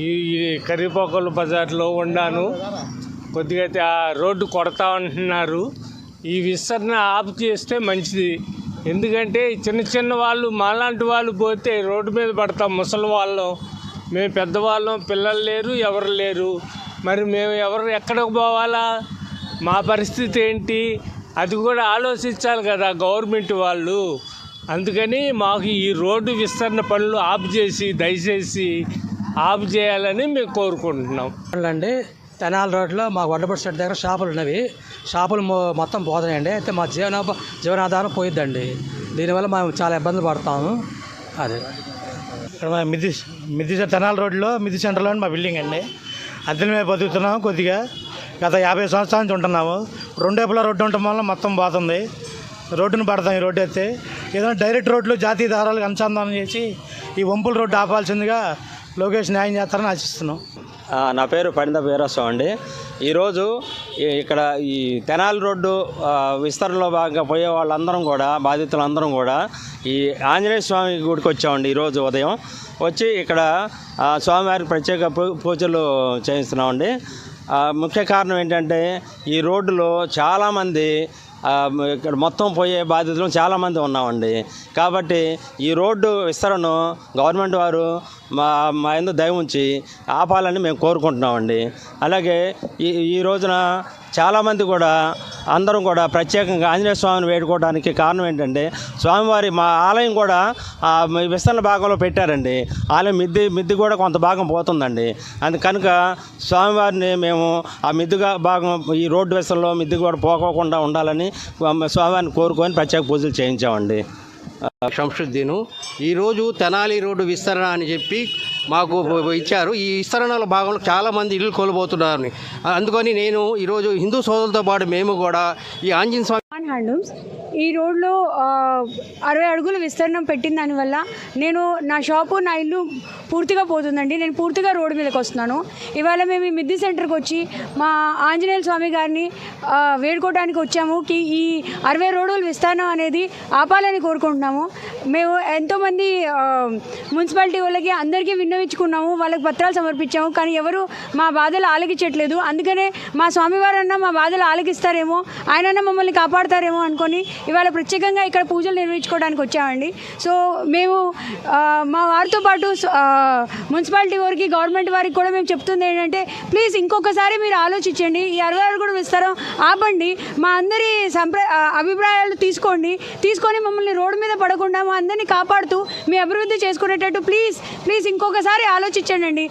ఈ కరివేపాకుల బజార్లో ఉన్నాను. కొద్దిగా అయితే ఆ రోడ్డు కొడతా ఉంటున్నారు. ఈ విస్తరణ ఆపు చేస్తే మంచిది. ఎందుకంటే చిన్న చిన్న వాళ్ళు మాలాంటి వాళ్ళు పోతే రోడ్డు మీద పడతాం. ముసలి వాళ్ళం, మేము పెద్దవాళ్ళం, పిల్లలు లేరు, ఎవరు లేరు. మరి మేము ఎక్కడికి పోవాలా? మా పరిస్థితి ఏంటి? అది కూడా ఆలోచించాలి కదా గవర్నమెంట్ వాళ్ళు. అందుకని మాకు ఈ రోడ్డు విస్తరణ పనులు ఆపు చేసి దయచేసి ఆపు చేయాలని మేము కోరుకుంటున్నాం. అండి తెనాలి రోడ్లో మా వడ్డపడి సెట్ దగ్గర షాపులు ఉన్నవి. షాపులు మొత్తం పోతున్నాయండి. అయితే మా జీవనాధారం పోయిద్దండి. దీనివల్ల మేము చాలా ఇబ్బందులు పడతాము. అదే ఇక్కడ మా మిద్ది తెనాలి రోడ్లో మిద్ది సెంటర్లో మా బిల్డింగ్ అండి. అద్దెల మీద బతుకుతున్నాము. కొద్దిగా గత 50 సంవత్సరాల నుంచి ఉంటున్నాము. రెండేపుల రోడ్డు ఉండటం వల్ల మొత్తం పోతుంది. రోడ్డును పడతాం. ఈ రోడ్డు అయితే ఏదైనా డైరెక్ట్ రోడ్లు జాతీయ దారాలకు అనుసంధానం చేసి ఈ వంపుల రోడ్డు ఆపాల్సిందిగా లోకేష్ న్యాయం చేస్తారని ఆశిస్తున్నాం. నా పేరు పండిత వీరస్వామి అండి. ఈరోజు ఇక్కడ ఈ తెనాలి రోడ్డు విస్తరణలో భాగంగా పోయే వాళ్ళందరం కూడా బాధితులందరం కూడా ఈ ఆంజనేయ స్వామి గుడికి వచ్చామండి. ఈరోజు ఉదయం వచ్చి ఇక్కడ స్వామివారికి ప్రత్యేక పూజలు చేయిస్తున్నామండి. ముఖ్య కారణం ఏంటంటే ఈ రోడ్డులో చాలామంది ఇక్కడ మొత్తం పోయే బాధితులు చాలామంది ఉన్నామండి. కాబట్టి ఈ రోడ్డు విస్తరణను గవర్నమెంట్ వారు మా యందు దయ ఉంచి ఆపాలని మేము కోరుకుంటున్నామండి. అలాగే ఈ రోజున చాలామంది కూడా అందరం కూడా ప్రత్యేకంగా ఆంజనేయ స్వామిని వేడుకోవడానికి కారణం ఏంటంటే స్వామివారి మా ఆలయం కూడా విస్తరణ భాగంలో పెట్టారండి. ఆలయం మిద్ది కూడా కొంత భాగం పోతుందండి. కనుక స్వామివారిని మేము ఆ మిద్దిగా భాగం ఈ రోడ్డు విస్తరణలో మిద్ది కూడా పోకోకుండా ఉండాలని స్వామివారిని కోరుకొని ప్రత్యేక పూజలు చేయించామండి. శంషుద్దీను ఈరోజు తెనాలి రోడ్డు విస్తరణ అని చెప్పి మాకు ఇచ్చారు. ఈ విస్తరణలో భాగంలో చాలామంది ఇల్లు కోల్పోతున్నారు. అందుకని నేను ఈరోజు హిందూ సోదరులతో పాటు మేము కూడా ఈ ఆంజనేయ స్వామి హ్యాండ్లూమ్స్ ఈ రోడ్లో 60 అడుగులు విస్తరణ పెట్టిన దానివల్ల నా షాపు నా ఇల్లు పూర్తిగా పోతుందండి. నేను పూర్తిగా రోడ్డు మీదకి వస్తున్నాను. ఇవాళ మేము ఈ మిద్ది సెంటర్కి వచ్చి మా ఆంజనేయ స్వామి గారిని వేడుకోవడానికి వచ్చాము. ఈ 60 రోడ్డుల విస్తరణ అనేది ఆపాలని కోరుకుంటున్నాము. మేము ఎంతోమంది మున్సిపాలిటీ వాళ్ళకి అందరికీ విన్నవించుకున్నాము, వాళ్ళకి పత్రాలు సమర్పించాము. కానీ ఎవరు మా బాధలు ఆలకించట్లేదు. అందుకనే మా స్వామివారన్నా మా బాధలు ఆలకిస్తారేమో, ఆయనన్నా మమ్మల్ని కాపాడతారేమో అనుకొని ఇవాళ ప్రత్యేకంగా ఇక్కడ పూజలు నిర్వహించుకోవడానికి వచ్చామండి. సో మేము మా వారితో పాటు మున్సిపాలిటీ వారికి గవర్నమెంట్ వారికి కూడా మేము చెప్తుంది ఏంటంటే ప్లీజ్ ఇంకొకసారి మీరు ఆలోచించండి. ఈ 60 కూడా విస్తరం ఆపండి. మా అందరి అభిప్రాయాలు తీసుకొని మమ్మల్ని రోడ్డు మీద పడకుండా మా అందరినీ కాపాడుతూ మీ అభివృద్ధి చేసుకునేటట్టు ప్లీజ్ ఇంకొకసారి ఆలోచించండి.